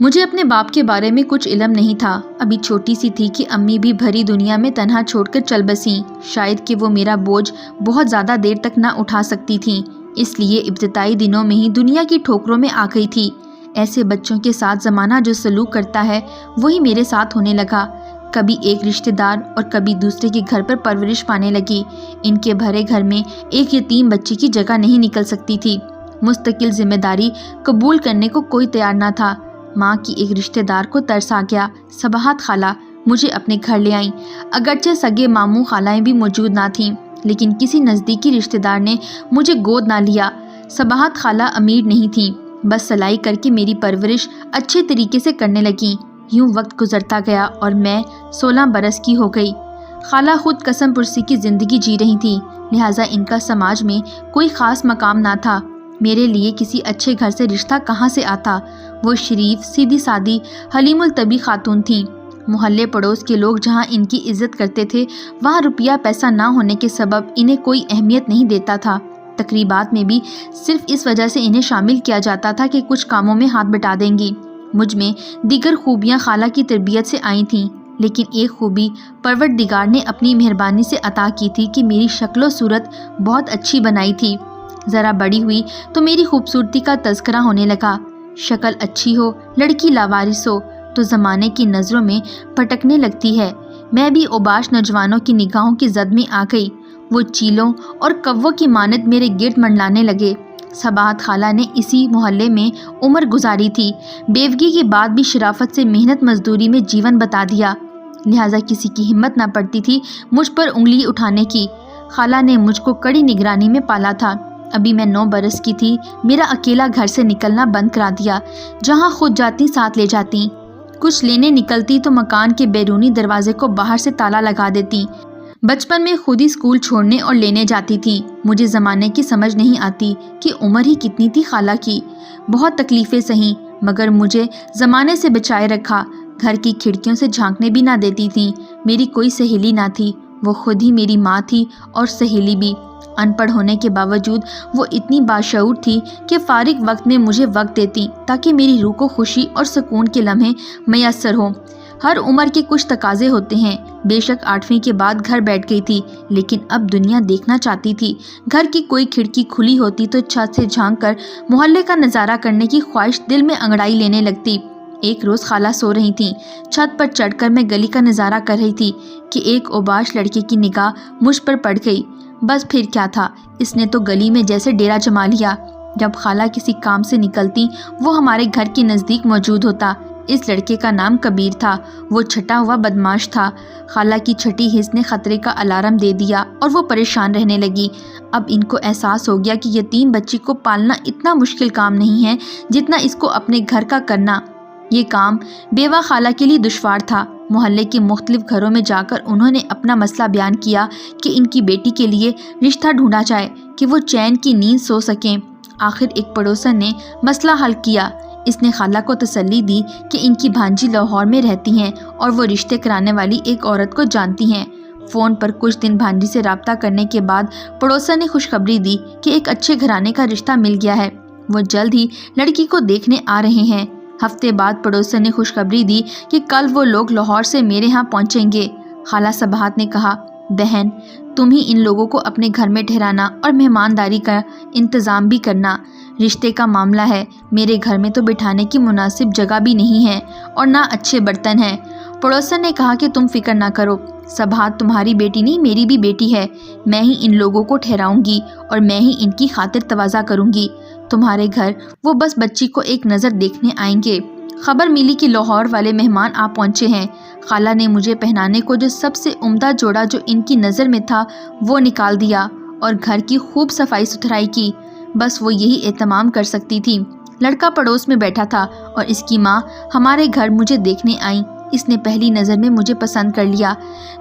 مجھے اپنے باپ کے بارے میں کچھ علم نہیں تھا۔ ابھی چھوٹی سی تھی کہ امی بھی بھری دنیا میں تنہا چھوڑ کر چل بسیں۔ شاید کہ وہ میرا بوجھ بہت زیادہ دیر تک نہ اٹھا سکتی تھیں، اس لیے ابتدائی دنوں میں ہی دنیا کی ٹھوکروں میں آ گئی تھی۔ ایسے بچوں کے ساتھ زمانہ جو سلوک کرتا ہے وہی میرے ساتھ ہونے لگا۔ کبھی ایک رشتہ دار اور کبھی دوسرے کے گھر پر پرورش پانے لگی۔ ان کے بھرے گھر میں ایک یتیم بچی کی جگہ نہیں نکل سکتی تھی۔ مستقل ذمہ داری قبول کرنے کو کوئی تیار نہ تھا۔ ماں کی ایک رشتہ دار کو ترس آ گیا۔ صباحت خالہ مجھے اپنے گھر لے آئیں۔ اگرچہ سگے ماموں خالائیں بھی موجود نہ تھیں، لیکن کسی نزدیکی رشتہ دار نے مجھے گود نہ لیا۔ صباحت خالہ امیر نہیں تھیں، بس سلائی کر کے میری پرورش اچھے طریقے سے کرنے لگیں۔ یوں وقت گزرتا گیا اور میں 16 برس کی ہو گئی۔ خالہ خود قسم پرسی کی زندگی جی رہی تھیں، لہٰذا ان کا سماج میں کوئی خاص مقام نہ تھا۔ میرے لیے کسی اچھے گھر سے رشتہ کہاں سے آتا؟ وہ شریف، سیدھی سادی، حلیم الطبع خاتون تھیں۔ محلے پڑوس کے لوگ جہاں ان کی عزت کرتے تھے، وہاں روپیہ پیسہ نہ ہونے کے سبب انہیں کوئی اہمیت نہیں دیتا تھا۔ تقریبات میں بھی صرف اس وجہ سے انہیں شامل کیا جاتا تھا کہ کچھ کاموں میں ہاتھ بٹا دیں گی۔ مجھ میں دیگر خوبیاں خالہ کی تربیت سے آئی تھیں، لیکن ایک خوبی پروردگار نے اپنی مہربانی سے عطا کی تھی کہ میری شکل و صورت بہت اچھی بنائی تھی۔ ذرا بڑی ہوئی تو میری خوبصورتی کا تذکرہ ہونے لگا۔ شکل اچھی ہو، لڑکی لاوارث ہو تو زمانے کی نظروں میں پھٹکنے لگتی ہے۔ میں بھی اوباش نوجوانوں کی نگاہوں کی زد میں آ گئی۔ وہ چیلوں اور کووں کی مانند میرے گرد منڈلانے لگے۔ صباحت خالہ نے اسی محلے میں عمر گزاری تھی، بیوگی کے بعد بھی شرافت سے محنت مزدوری میں جیون بتا دیا، لہٰذا کسی کی ہمت نہ پڑتی تھی مجھ پر انگلی اٹھانے کی۔ خالہ نے مجھ کو کڑی نگرانی میں پالا تھا۔ ابھی میں 9 برس کی تھی، میرا اکیلا گھر سے نکلنا بند کرا دیا۔ جہاں خود جاتی ساتھ لے جاتی، کچھ لینے نکلتی تو مکان کے بیرونی دروازے کو باہر سے تالا لگا دیتی۔ بچپن میں خود ہی اسکول چھوڑنے اور لینے جاتی تھی۔ مجھے زمانے کی سمجھ نہیں آتی کہ عمر ہی کتنی تھی خالہ کی۔ بہت تکلیفیں سہیں، مگر مجھے زمانے سے بچائے رکھا۔ گھر کی کھڑکیوں سے جھانکنے بھی نہ دیتی تھیں۔ میری کوئی سہیلی نہ تھی، وہ خود ہی میری ماں تھی اور سہیلی بھی۔ ان پڑھ ہونے کے باوجود وہ اتنی باشعور تھی کہ فارغ وقت میں مجھے وقت دیتی تاکہ میری روح کو خوشی اور سکون کے لمحے میسر ہوں۔ ہر عمر کے کچھ تقاضے ہوتے ہیں۔ بے شک 8ویں کے بعد گھر بیٹھ گئی تھی، لیکن اب دنیا دیکھنا چاہتی تھی۔ گھر کی کوئی کھڑکی کھلی ہوتی تو چھت سے جھانک کر محلے کا نظارہ کرنے کی خواہش دل میں انگڑائی لینے لگتی۔ ایک روز خالہ سو رہی تھیں، چھت پر چڑھ کر میں گلی کا نظارہ کر رہی تھی کہ ایک اوباش لڑکے کی نگاہ مجھ پر پڑ گئی۔ بس پھر کیا تھا، اس نے تو گلی میں جیسے ڈیرا جما لیا۔ جب خالہ کسی کام سے نکلتی وہ ہمارے گھر کے نزدیک موجود ہوتا۔ اس لڑکے کا نام کبیر تھا، وہ چھٹا ہوا بدماش تھا۔ خالہ کی چھٹی حس نے خطرے کا الارم دے دیا اور وہ پریشان رہنے لگی۔ اب ان کو احساس ہو گیا کہ یتیم بچی کو پالنا اتنا مشکل کام نہیں ہے جتنا اس کو اپنے گھر کا کرنا۔ یہ کام بیوہ خالہ کے لیے دشوار تھا۔ محلے کے مختلف گھروں میں جا کر انہوں نے اپنا مسئلہ بیان کیا کہ ان کی بیٹی کے لیے رشتہ ڈھونڈا جائے کہ وہ چین کی نیند سو سکیں۔ آخر ایک پڑوسن نے مسئلہ حل کیا۔ اس نے خالہ کو تسلی دی کہ ان کی بھانجی لاہور میں رہتی ہیں اور وہ رشتے کرانے والی ایک عورت کو جانتی ہیں۔ فون پر کچھ دن بھانجی سے رابطہ کرنے کے بعد پڑوسن نے خوشخبری دی کہ ایک اچھے گھرانے کا رشتہ مل گیا ہے، وہ جلد ہی لڑکی کو دیکھنے آ رہے ہیں۔ ہفتے بعد پڑوسن نے خوشخبری دی کہ کل وہ لوگ لاہور سے میرے ہاں پہنچیں گے۔ خالہ صباحت نے کہا، بہن تم ہی ان لوگوں کو اپنے گھر میں ٹھہرانا اور مہمانداری کا انتظام بھی کرنا۔ رشتے کا معاملہ ہے، میرے گھر میں تو بٹھانے کی مناسب جگہ بھی نہیں ہے اور نہ اچھے برتن ہیں۔ پڑوسن نے کہا کہ تم فکر نہ کرو، صباحت تمہاری بیٹی نہیں میری بھی بیٹی ہے، میں ہی ان لوگوں کو ٹھہراؤں گی اور میں ہی ان کی خاطر تواضع کروں گی۔ تمہارے گھر وہ بس بچی کو ایک نظر دیکھنے آئیں گے۔ خبر ملی کہ لاہور والے مہمان آ پہنچے ہیں۔ خالہ نے مجھے پہنانے کو جو سب سے عمدہ جوڑا جو ان کی نظر میں تھا وہ نکال دیا اور گھر کی خوب صفائی ستھرائی کی۔ بس وہ یہی اہتمام کر سکتی تھی۔ لڑکا پڑوس میں بیٹھا تھا اور اس کی ماں ہمارے گھر مجھے دیکھنے آئیں۔ اس نے پہلی نظر میں مجھے پسند کر لیا۔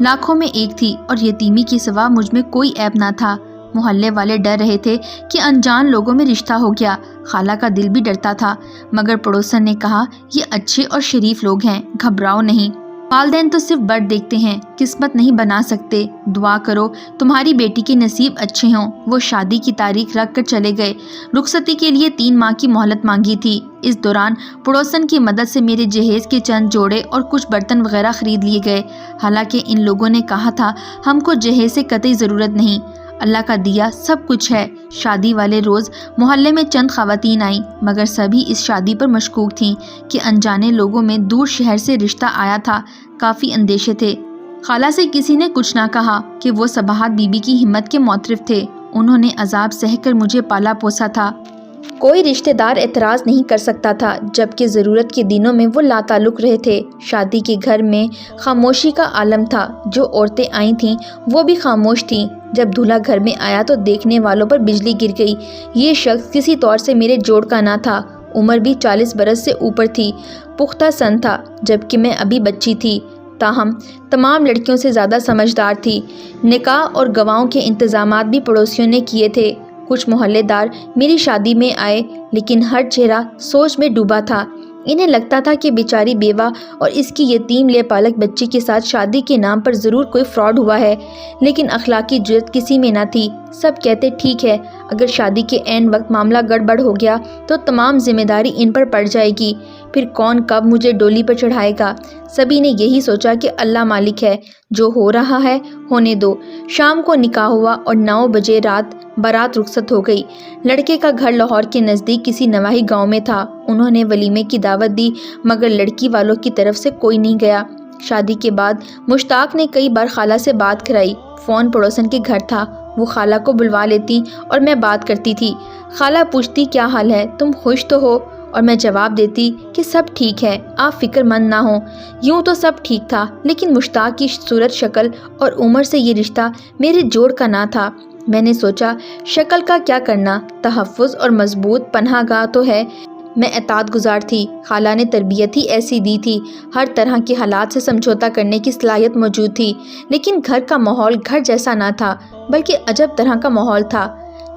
لاکھوں میں ایک تھی اور یتیمی کے سوا مجھ میں کوئی عیب نہ تھا۔ محلے والے ڈر رہے تھے کہ انجان لوگوں میں رشتہ ہو گیا۔ خالہ کا دل بھی ڈرتا تھا، مگر پڑوسن نے کہا یہ اچھے اور شریف لوگ ہیں، گھبراؤ نہیں۔ والدین تو صرف برد دیکھتے ہیں، قسمت نہیں بنا سکتے۔ دعا کرو تمہاری بیٹی کے نصیب اچھے ہوں۔ وہ شادی کی تاریخ رکھ کر چلے گئے۔ رخصتی کے لیے 3 ماہ کی مہلت مانگی تھی۔ اس دوران پڑوسن کی مدد سے میرے جہیز کے چند جوڑے اور کچھ برتن وغیرہ خرید لیے گئے۔ حالانکہ ان لوگوں نے کہا تھا ہم کو جہیز سے قطعی ضرورت نہیں، اللہ کا دیا سب کچھ ہے۔ شادی والے روز محلے میں چند خواتین آئیں، مگر سبھی اس شادی پر مشکوک تھیں کہ انجانے لوگوں میں دور شہر سے رشتہ آیا تھا۔ کافی اندیشے تھے۔ خالہ سے کسی نے کچھ نہ کہا کہ وہ صباحت بی بی کی ہمت کے معترف تھے۔ انہوں نے عذاب سہ کر مجھے پالا پوسا تھا۔ کوئی رشتہ دار اعتراض نہیں کر سکتا تھا، جبکہ ضرورت کے دنوں میں وہ لاتعلق رہے تھے۔ شادی کے گھر میں خاموشی کا عالم تھا۔ جو عورتیں آئی تھیں وہ بھی خاموش تھیں۔ جب دولہا گھر میں آیا تو دیکھنے والوں پر بجلی گر گئی۔ یہ شخص کسی طور سے میرے جوڑ کا نہ تھا۔ عمر بھی 40 برس سے اوپر تھی۔ پختہ سن تھا، جبکہ میں ابھی بچی تھی۔ تاہم تمام لڑکیوں سے زیادہ سمجھدار تھی۔ نکاح اور گواہوں کے انتظامات بھی پڑوسیوں نے کیے تھے۔ کچھ محلے دار میری شادی میں آئے، لیکن ہر چہرہ سوچ میں ڈوبا تھا۔ انہیں لگتا تھا کہ بیچاری بیوہ اور اس کی یتیم لے پالک بچی کے ساتھ شادی کے نام پر ضرور کوئی فراڈ ہوا ہے، لیکن اخلاقی جرات کسی میں نہ تھی۔ سب کہتے ٹھیک ہے، اگر شادی کے عین وقت معاملہ گڑبڑ ہو گیا تو تمام ذمہ داری ان پر پڑ جائے گی، پھر کون کب مجھے ڈولی پر چڑھائے گا۔ سبھی نے یہی سوچا کہ اللہ مالک ہے، جو ہو رہا ہے ہونے دو۔ شام کو نکاح ہوا اور 9 بجے رات بارات رخصت ہو گئی۔ لڑکے کا گھر لاہور کے نزدیک کسی نواحی گاؤں میں تھا۔ انہوں نے ولیمے کی دعوت دی، مگر لڑکی والوں کی طرف سے کوئی نہیں گیا۔ شادی کے بعد مشتاق نے کئی بار خالہ سے بات کرائی۔ فون پڑوسن کے گھر تھا، وہ خالہ کو بلوا لیتی اور میں بات کرتی تھی۔ خالہ پوچھتی کیا حال ہے، تم خوش تو ہو؟ اور میں جواب دیتی کہ سب ٹھیک ہے، آپ فکر مند نہ ہوں۔ یوں تو سب ٹھیک تھا، لیکن مشتاق کی صورت شکل اور عمر سے یہ رشتہ میرے جوڑ کا نہ تھا۔ میں نے سوچا شکل کا کیا کرنا، تحفظ اور مضبوط پناہ گاہ تو ہے۔ میں اطاعت گزار تھی، خالہ نے تربیت ہی ایسی دی تھی، ہر طرح کے حالات سے سمجھوتا کرنے کی صلاحیت موجود تھی۔ لیکن گھر کا ماحول گھر جیسا نہ تھا، بلکہ عجب طرح کا ماحول تھا۔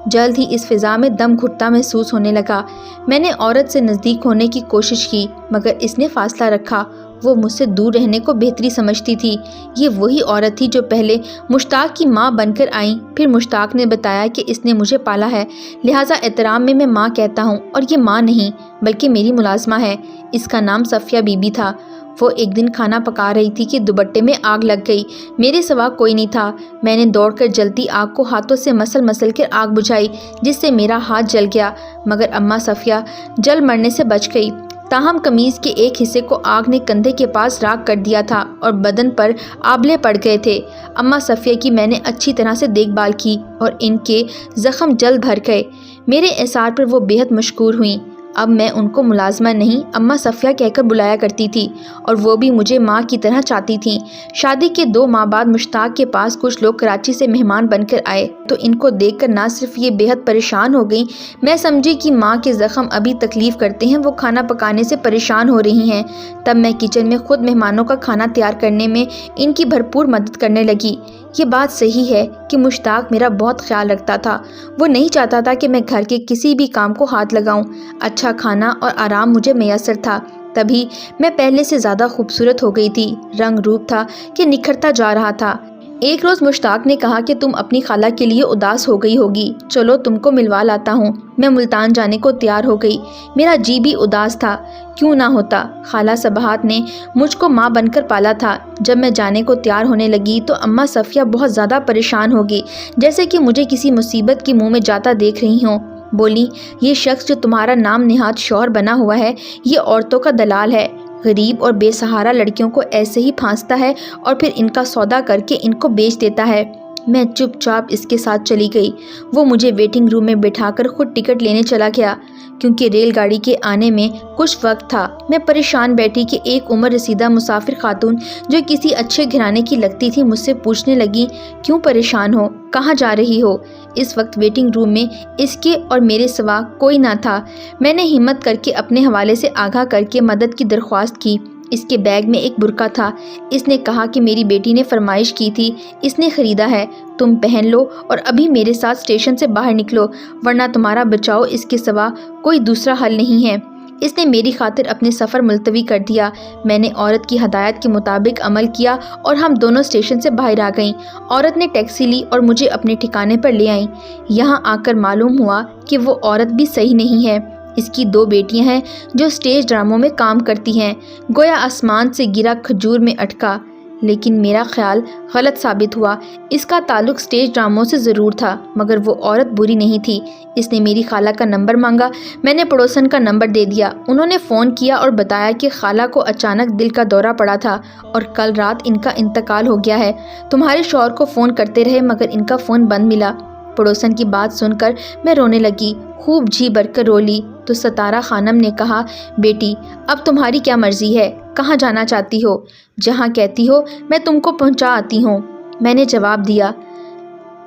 جلد ہی اس فضا میں دم گھٹتا محسوس ہونے لگا۔ میں نے عورت سے نزدیک ہونے کی کوشش کی، مگر اس نے فاصلہ رکھا۔ وہ مجھ سے دور رہنے کو بہتری سمجھتی تھی۔ یہ وہی عورت تھی جو پہلے مشتاق کی ماں بن کر آئی، پھر مشتاق نے بتایا کہ اس نے مجھے پالا ہے، لہٰذا احترام میں ماں کہتا ہوں، اور یہ ماں نہیں بلکہ میری ملازمہ ہے۔ اس کا نام صفیہ بی بی تھا۔ وہ ایک دن کھانا پکا رہی تھی کہ دوپٹے میں آگ لگ گئی۔ میرے سوا کوئی نہیں تھا۔ میں نے دوڑ کر جلتی آگ کو ہاتھوں سے مسل کر آگ بجھائی، جس سے میرا ہاتھ جل گیا، مگر اماں صفیہ جل مرنے سے بچ گئی۔ تاہم قمیض کے ایک حصے کو آگ نے کندھے کے پاس راکھ کر دیا تھا اور بدن پر آبلے پڑ گئے تھے۔ اماں صفیہ کی میں نے اچھی طرح سے دیکھ بھال کی اور ان کے زخم جلد بھر گئے۔ میرے احسار پر وہ بہت مشکور ہوئیں۔ اب میں ان کو ملازمہ نہیں اماں صفیہ کہہ کر بلایا کرتی تھی، اور وہ بھی مجھے ماں کی طرح چاہتی تھیں۔ شادی کے 2 ماہ بعد مشتاق کے پاس کچھ لوگ کراچی سے مہمان بن کر آئے تو ان کو دیکھ کر نہ صرف یہ بہت پریشان ہو گئیں، میں سمجھی کہ ماں کے زخم ابھی تکلیف کرتے ہیں، وہ کھانا پکانے سے پریشان ہو رہی ہیں۔ تب میں کچن میں خود مہمانوں کا کھانا تیار کرنے میں ان کی بھرپور مدد کرنے لگی۔ یہ بات صحیح ہے کہ مشتاق میرا بہت خیال رکھتا تھا۔ وہ نہیں چاہتا تھا کہ میں گھر کے کسی بھی کام کو ہاتھ لگاؤں۔ اچھا کھانا اور آرام مجھے میسر تھا، تبھی میں پہلے سے زیادہ خوبصورت ہو گئی تھی۔ رنگ روپ تھا کہ نکھرتا جا رہا تھا۔ ایک روز مشتاق نے کہا کہ تم اپنی خالہ کے لیے اداس ہو گئی ہوگی، چلو تم کو ملوا لاتا ہوں۔ میں ملتان جانے کو تیار ہو گئی۔ میرا جی بھی اداس تھا، کیوں نہ ہوتا، خالہ صباحت نے مجھ کو ماں بن کر پالا تھا۔ جب میں جانے کو تیار ہونے لگی تو اماں صفیہ بہت زیادہ پریشان ہو گئی، جیسے کہ مجھے کسی مصیبت کے منہ میں جاتا دیکھ رہی ہوں۔ بولی، یہ شخص جو تمہارا نام نہاد شوہر بنا ہوا ہے، یہ عورتوں کا دلال ہے، غریب اور بے سہارا لڑکیوں کو ایسے ہی پھانستا ہے اور پھر ان کا سودا کر کے ان کو بیچ دیتا ہے۔ میں چپ چاپ اس کے ساتھ چلی گئی۔ وہ مجھے ویٹنگ روم میں بٹھا کر خود ٹکٹ لینے چلا گیا، کیونکہ ریل گاڑی کے آنے میں کچھ وقت تھا۔ میں پریشان بیٹھی کہ ایک عمر رسیدہ مسافر خاتون جو کسی اچھے گھرانے کی لگتی تھی مجھ سے پوچھنے لگی، کیوں پریشان ہو، کہاں جا رہی ہو؟ اس وقت ویٹنگ روم میں اس کے اور میرے سوا کوئی نہ تھا۔ میں نے ہمت کر کے اپنے حوالے سے آگاہ کر کے مدد کی درخواست کی۔ اس کے بیگ میں ایک برقع تھا۔ اس نے کہا کہ میری بیٹی نے فرمائش کی تھی، اس نے خریدا ہے، تم پہن لو اور ابھی میرے ساتھ اسٹیشن سے باہر نکلو، ورنہ تمہارا بچاؤ اس کے سوا کوئی دوسرا حل نہیں ہے۔ اس نے میری خاطر اپنے سفر ملتوی کر دیا۔ میں نے عورت کی ہدایت کے مطابق عمل کیا اور ہم دونوں اسٹیشن سے باہر آ گئیں۔ عورت نے ٹیکسی لی اور مجھے اپنے ٹھکانے پر لے آئیں۔ یہاں آ کر معلوم ہوا کہ وہ عورت بھی صحیح نہیں ہے۔ اس کی 2 بیٹیاں ہیں جو اسٹیج ڈراموں میں کام کرتی ہیں، گویا آسمان سے گرا کھجور میں اٹکا۔ لیکن میرا خیال غلط ثابت ہوا۔ اس کا تعلق اسٹیج ڈراموں سے ضرور تھا، مگر وہ عورت بری نہیں تھی۔ اس نے میری خالہ کا نمبر مانگا۔ میں نے پڑوسن کا نمبر دے دیا۔ انہوں نے فون کیا اور بتایا کہ خالہ کو اچانک دل کا دورہ پڑا تھا اور کل رات ان کا انتقال ہو گیا ہے۔ تمہارے شوہر کو فون کرتے رہے مگر ان کا فون بند ملا۔ پڑوسن کی بات سن کر میں رونے لگی، خوب جی بھر کر رو لی۔ تو ستارہ خانم نے کہا، بیٹی اب تمہاری کیا مرضی ہے، کہاں جانا چاہتی ہو؟ جہاں کہتی ہو میں تم کو پہنچا آتی ہوں۔ میں نے جواب دیا،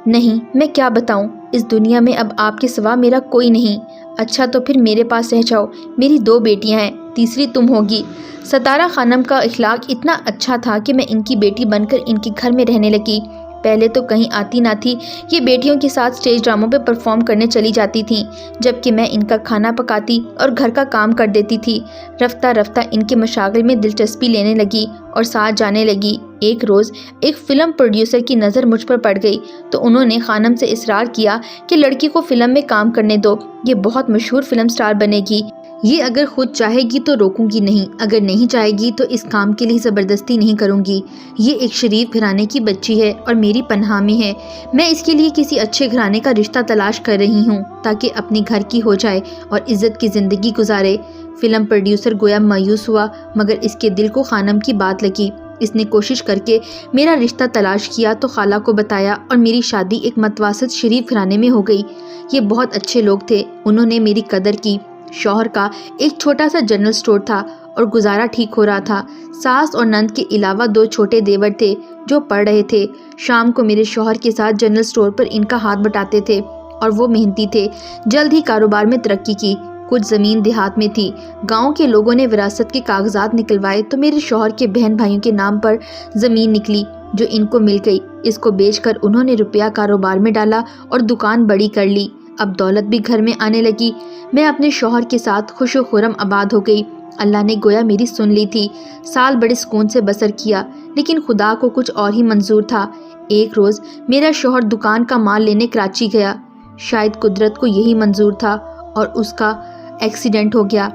نہیں میں کیا بتاؤں، اس دنیا میں اب آپ کے سوا میرا کوئی نہیں۔ اچھا تو پھر میرے پاس رہ جاؤ، میری 2 بیٹیاں ہیں، تیسری تم ہوگی۔ ستارہ خانم کا اخلاق اتنا اچھا تھا کہ میں ان کی بیٹی بن کر ان کے گھر میں رہنے لگی۔ پہلے تو کہیں آتی نہ تھی، یہ بیٹیوں کے ساتھ اسٹیج ڈراموں پہ پرفارم کرنے چلی جاتی تھیں، جبکہ میں ان کا کھانا پکاتی اور گھر کا کام کر دیتی تھی۔ رفتہ رفتہ ان کے مشاغل میں دلچسپی لینے لگی اور ساتھ جانے لگی۔ ایک روز ایک فلم پروڈیوسر کی نظر مجھ پر پڑ گئی تو انہوں نے خانم سے اصرار کیا کہ لڑکی کو فلم میں کام کرنے دو، یہ بہت مشہور فلم سٹار بنے گی۔ یہ اگر خود چاہے گی تو روکوں گی نہیں، اگر نہیں چاہے گی تو اس کام کے لیے زبردستی نہیں کروں گی۔ یہ ایک شریف گھرانے کی بچی ہے اور میری پناہ میں ہے، میں اس کے لیے کسی اچھے گھرانے کا رشتہ تلاش کر رہی ہوں تاکہ اپنے گھر کی ہو جائے اور عزت کی زندگی گزارے۔ فلم پروڈیوسر گویا مایوس ہوا مگر اس کے دل کو خانم کی بات لگی۔ اس نے کوشش کر کے میرا رشتہ تلاش کیا تو خالہ کو بتایا اور میری شادی ایک متوسط شریف گھرانے میں ہو گئی۔ یہ بہت اچھے لوگ تھے، انہوں نے میری قدر کی۔ شوہر کا ایک چھوٹا سا جنرل سٹور تھا اور گزارا ٹھیک ہو رہا تھا۔ ساس اور نند کے علاوہ 2 چھوٹے دیور تھے جو پڑھ رہے تھے۔ شام کو میرے شوہر کے ساتھ جنرل سٹور پر ان کا ہاتھ بٹاتے تھے اور وہ محنتی تھے، جلد ہی کاروبار میں ترقی کی۔ کچھ زمین دیہات میں تھی، گاؤں کے لوگوں نے وراثت کے کاغذات نکلوائے تو میرے شوہر کے بہن بھائیوں کے نام پر زمین نکلی جو ان کو مل گئی۔ اس کو بیچ کر انہوں نے روپیہ کاروبار میں ڈالا اور دکان بڑی کر لی۔ اب دولت بھی گھر میں آنے لگی۔ میں اپنے شوہر کے ساتھ خوش و خرم آباد ہو گئی۔ اللہ نے گویا میری سن لی تھی۔ سال بڑے سکون سے بسر کیا، لیکن خدا کو کچھ اور ہی منظور تھا۔ ایک روز میرا شوہر دکان کا مال لینے کراچی گیا، شاید قدرت کو یہی منظور تھا اور اس کا ایکسیڈنٹ ہو گیا۔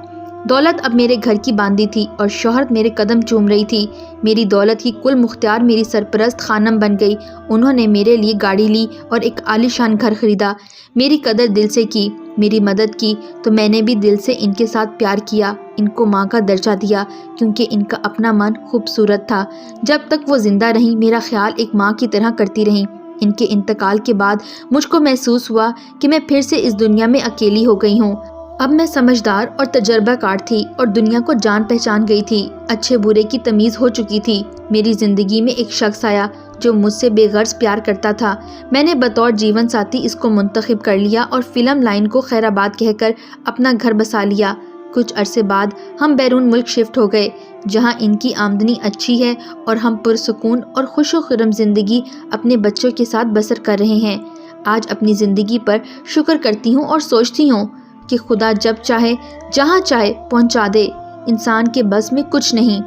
دولت اب میرے گھر کی باندھی تھی اور شہرت میرے قدم چوم رہی تھی۔ میری دولت کی کل مختار میری سرپرست خانم بن گئی۔ انہوں نے میرے لیے گاڑی لی اور ایک عالیشان گھر خریدا، میری قدر دل سے کی، میری مدد کی تو میں نے بھی دل سے ان کے ساتھ پیار کیا، ان کو ماں کا درجہ دیا کیونکہ ان کا اپنا من خوبصورت تھا۔ جب تک وہ زندہ رہیں میرا خیال ایک ماں کی طرح کرتی رہیں۔ ان کے انتقال کے بعد مجھ کو محسوس ہوا کہ میں پھر سے اس دنیا میں اکیلی ہو گئی ہوں۔ اب میں سمجھدار اور تجربہ کار تھی اور دنیا کو جان پہچان گئی تھی، اچھے برے کی تمیز ہو چکی تھی۔ میری زندگی میں ایک شخص آیا جو مجھ سے بے غرض پیار کرتا تھا۔ میں نے بطور جیون ساتھی اس کو منتخب کر لیا اور فلم لائن کو خیر آباد کہہ کر اپنا گھر بسا لیا۔ کچھ عرصے بعد ہم بیرون ملک شفٹ ہو گئے جہاں ان کی آمدنی اچھی ہے اور ہم پرسکون اور خوش و خرم زندگی اپنے بچوں کے ساتھ بسر کر رہے ہیں۔ آج اپنی زندگی پر شکر کرتی ہوں اور سوچتی ہوں کہ خدا جب چاہے جہاں چاہے پہنچا دے، انسان کے بس میں کچھ نہیں۔